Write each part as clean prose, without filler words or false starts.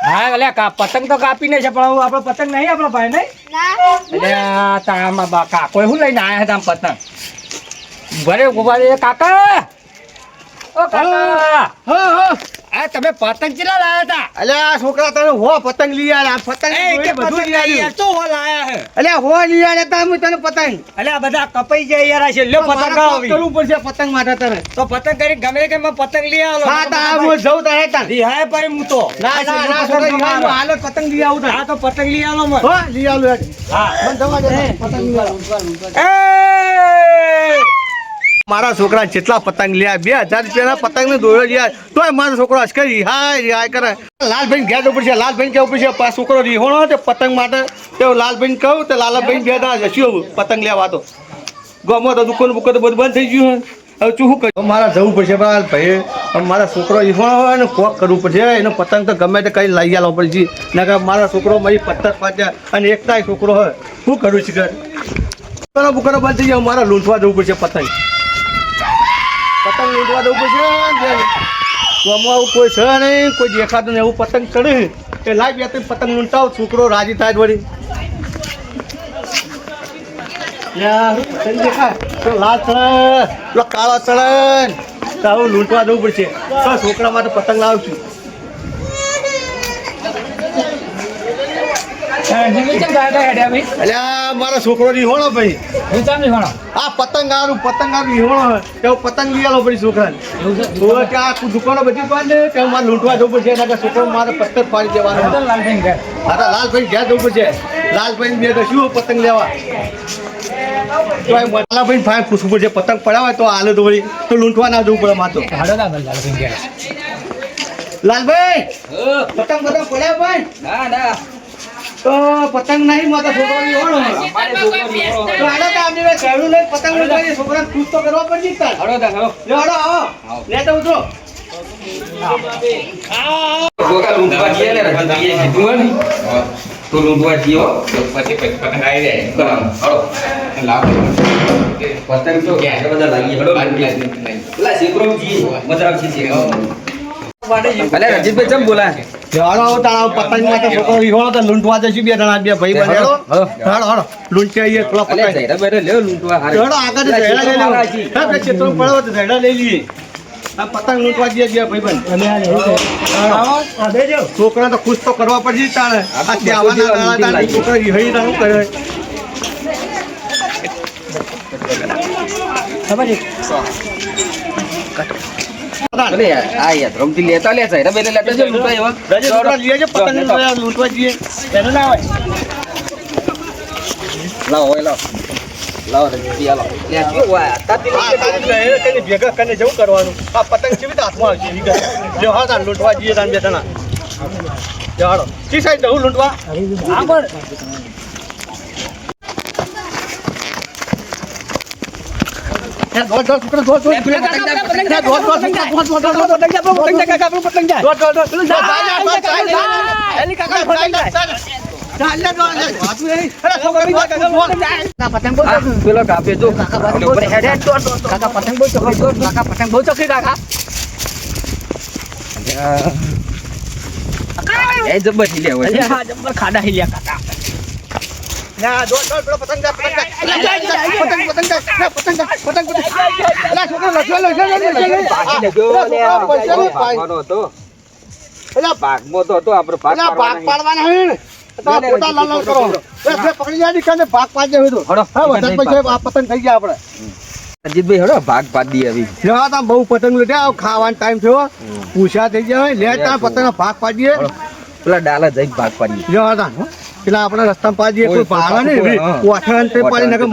હા એટલે પતંગ તો કાપી નહીં છે પણ આપણો પતંગ નહીં આપણો ભાઈ નહીં એટલે તારામાં કાકો શું લઈને આવ્યા હતા પતંગ ભરે ઉભા રે કાકા ઓ કાકા આ તમે પતંગ કેટલા લાયા હતા અલ્યા છોકરા તને હો પતંગ લઈ આયા પતંગ બધું લઈ આવ્યું તો હો લાયા હે અલ્યા હો લઈ આયા તા હું તને પતંગ એટલે આ બધા કપાઈ જાય યાર છે લ્યો પતંગ આવી કરવું પડશે પતંગ માટે તને તો પતંગ કરી ગમે કે મેં પતંગ લઈ આવો હા તા હું જઉં તારે તા રિહાય પર હું તો ના છોકરા હું હાલ પતંગ લઈ આવું તા હા તો પતંગ લઈ આવો મને હો લઈ આવું હા મને જવા દે પતંગ લઈ આવું મારા છોકરા જેટલા પતંગ લ્યા 2000 રૂપિયાના પતંગ ને દોયો લ્યા તોય મારો છોકરો અસ્કરી હાય કરે લાલભાઈ ઘેર જવું પડશે લાલભાઈ કેવું પડશે છોકરો રીહોણો તે પતંગ માટે તે લાલભાઈ કહું તો લાલભાઈ બે દાણા જશું પતંગ લેવા તો ગમો તો દુકાન બુકાન તો બધું બંધ થઈ ગયું હવે શું કર્યું મારે જવું પડશે ભાઈ મારા છોકરો રીહોણો હોય ને કોક કરવું પડશે એનો પતંગ તો ગમે તે કઈ લઈ આવો પડશે નકર મારા છોકરો મારી પત્તર પાછા અને એકતા છોકરો હોય શું કરું છે દુકાનો બુકાનો બંધ થઈ જાય મારે લૂંટવા જવું પડશે પતંગ લૂંટવા દઉં પડશે આવું કોઈ છે નહીં કોઈ દેખાતું નહીં એવું પતંગ ચડે એ લાગ બે પતંગ લૂંટાવ છોકરો રાજી થાય વળી પતંગ દેખાય તો લાલ ચડે પેલો કાળો ચડે તો આવું લૂંટવા દઉં પડશે તો છોકરા માટે પતંગ લાવું છું અલ્યા મારા છોકરો રીહોણો ભાઈ આ પતંગ આરું રીહોણો તેવું પતંગ લઈ આલો પડી છોકરાને ત્યાં દુકાનો બધી પાડે ત્યાં મારે લૂંટવા જવું પડશે એના છોકરો મારે પત્તર પાડી દેવાનો લાલભાઈ ઘેર જવું પડશે લાલભાઈ બે શું પતંગ લેવા લાલભાઈ ભાઈ પૂછવું પડશે પતંગ પડાવે તો હાલે તો વળી તો લૂંટવા ના જવું પડે માતો લાલભાઈ પતંગ પડ્યા ભાઈ તો પતંગ નહીં માતા છોકરો પતંગ છોકરા ખુશ તો કરવા પડશે ઉતરો તો લૂંટવા જીઓ પછી પતંગ આવી જાય પતંગ તો ક્યાં બધા લાગી પેલા શેખરોજી મજા આવશે અલે રજીતભાઈ ચમ બોલા પતંગ માટે છોકરો રીહોણો તો લૂંટવા જશું બે જણા બે ભાઈ બહેનો હાડો લૂંટી આવીએ થોડા પતંગ લેવો લૂંટવા આગળ ક્ષેત્રો પડો તો ઝેડા લઈ લઈએ પતંગ લૂંટવા જઈએ બે ભાઈ બહેન છોકરા તો ખુશ તો કરવા પડશે તાણે છોકરા રીહળી શું કરે લેતા લૂંટવા જઈએ ભેગા કરીને જવું કરવાનું આ પતંગ કેવી હાથમાં આવશે લૂંટવા જઈએ તાન બે જણા હાડો કી સાઈડ જવું લૂંટવા પેલો કાપે જો પતંગ બહુ ચોખ્ખી કાકા જબ્બર હિલ્યા હોય જબ્બર ખાડા હિલ્યા કાકા અજીતભાઈ હડો ભાગ પાડી આવી બહુ પતંગ લૂટ્યા ખાવાનો ટાઈમ થયો પૂછા થઈ જાય લે પતંગ ભાગ પાડીએ પેલા ડાલા જઈ ભાગ પાડીએ પેલા આપણા રસ્તા પાડીએ કોઈ ભાડા ને પાડી નાખે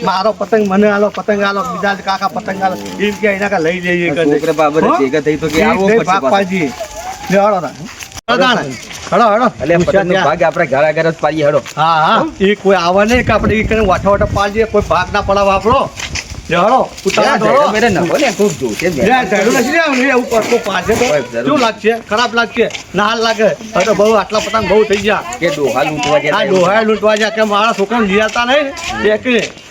મારો પતંગ મને આલો પતંગ આલો બીજા કાકા પતંગ આલો એમ કે એના કા લઈ જઈએ ભેગા થઈ તો કે આવો ભાગ પાડીએ હા એ કોઈ આવે નહીં કે આપણે વાઠા વાઠા પાડીએ કોઈ ભાગ ના પડાવ આપણો ખરાબ લાગશે ના લાગે હવે બહુ આટલા પતંગ બહુ થઈ ગયા ડોહા લૂંટવા ગયા કે મારા છોકરા લીયાતા નહીં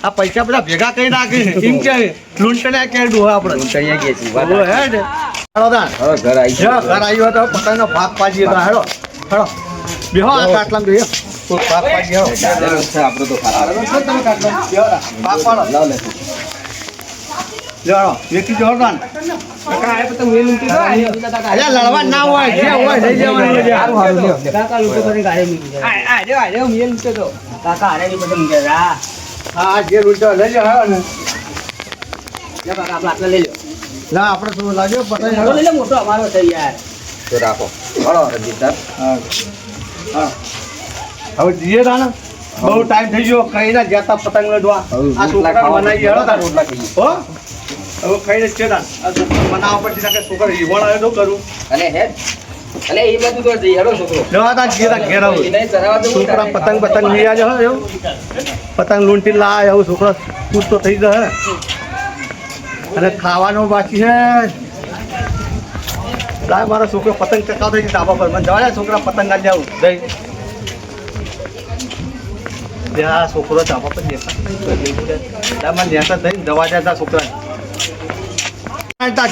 આ પૈસા બધા ભેગા કરી નાખી એમ કે લૂંટને કે ડોહા આપણે ઘર આવ્યો તો પતંગ નો ભાગ પાડીએ હેડો હળો બેહો આ કાટલામાં બેહો કોઈ પાક પાડી આવો દાદાનો છે આપણો તો ખાતા. તમે કાટલામાં બેહો પાક પાડો લાવ લે. લેવાનો વેકી જો હળો ને કાકા આ પતંગ મેલું કે અલ્યા લડવા ના હોય જે હોય લઈ જવાનું છે સારું સારું લ્યો કાકા લોકો કરીને ગાડે મૂકી દે આ જો મેલ છે તો કાકા હારે ની પતંગ કે આ હા જે રૂટો લઈ લે હળો ને લે કાકા આપણે આટલા લઈ લો ના આપણે તો લાગ્યો પતંગ હળો લઈ લે મોટો અમારો છે યાર તો રાખો. હળો રણજીતદાર. હા હવે જીએ તાને બહુ ટાઈમ થઈ ગયો કઈ ના જતા પતંગ લડવા આ છોકરા બનાવી હેડો તાર રોટલા ખાઈએ. હો હવે કઈ ને છે તાન આ છોકરા બનાવવા પડશે ના કે છોકરા ઈવણ આવે તો કરું અને હેડ. અલે એ બધું તો જઈ હેડો છોકરો. લેવા તાર જીએ તાર ઘેર આવું એને ચરાવવા દઉં છોકરા તારે. પતંગ પતંગ લઈ આજો હો એવું પતંગ લૂંટી લાય એવું છોકરા ખુશ તો થઈ જશે અને ખાવાનું બાકી છે લાય મારો છોકરો પતંગ ચકાવ થઈ ધાબા પર મને જવા દે છોકરા પતંગ આ જાવ જઈ ત્યાં છોકરો ધાબા પર દેખા મને નેતા થઈને દવા દેતા છોકરા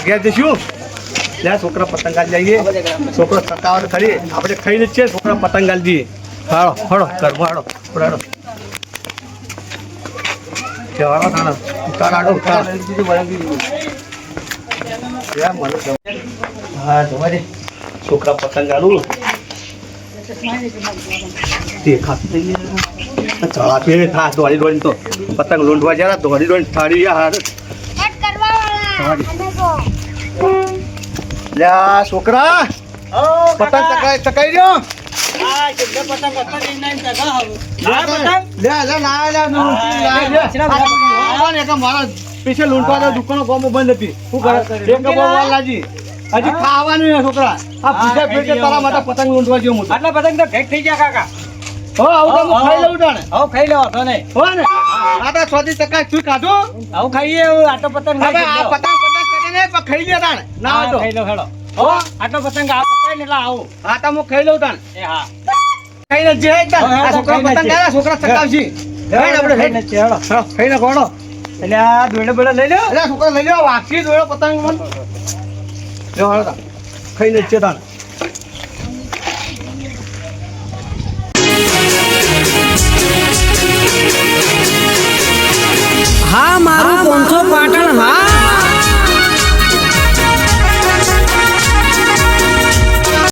ઘેર જઈશું ત્યાં છોકરા પતંગ આ જઈએ છોકરો ચકાવટ ખરી આપણે ખાઈને જ છે છોકરા પતંગ આલી દઈએ હાડો હાડો ઘરમાં હાડો હાડો જવાનો થાનો ઉતાર આડો ઉતાર હા જોવા દે છોકરા પતંગ આલું દેખાતું ચડા પીને થા દોડી દોડી તો પતંગ લૂંટવા જરા દોડી દોડી થાળી હાર લે આ છોકરા પતંગ ચકાઈ રહ્યો મારા પીછે લૂંટવા દુકાનો કોમો બંધ હતી શું કરે એક વાર લાજી હજી ખાવાનું છે છોકરા આ પીછે પીછે તારા માટે પતંગ લૂંટવા જેવું મોટું આટલા પતંગ તો ભેટ થઈ ગયા કાકા હો આવું તો ખાઈ લઉં તાણે હવે ખાઈ લેવા તો નહીં હો ને આ તો 100 ટકા તું ખાધું હવે ખાઈએ હવે આટલો પતંગ હવે આ પતંગ કરીને પણ ખાઈ લે તાણે ના હોય તો ખાઈ લો હેડો હો આટલો પતંગ આ પતાઈ ને એટલે આવું આ તો હું ખાઈ લઉં તાણે એ હા ખાઈને જે આ છોકરા પતંગ ગયા છોકરા ચકાવશી આપણે ખાઈને હેડો ખાઈને કોણો એટલે આ દોડે બોડે લઈ લો અરે છોકરા લઈ લો વાક્ષી દોડો પતંગ મન લો હાલો ખાઈને છે તાણ હા મારું 500 પાટણ હા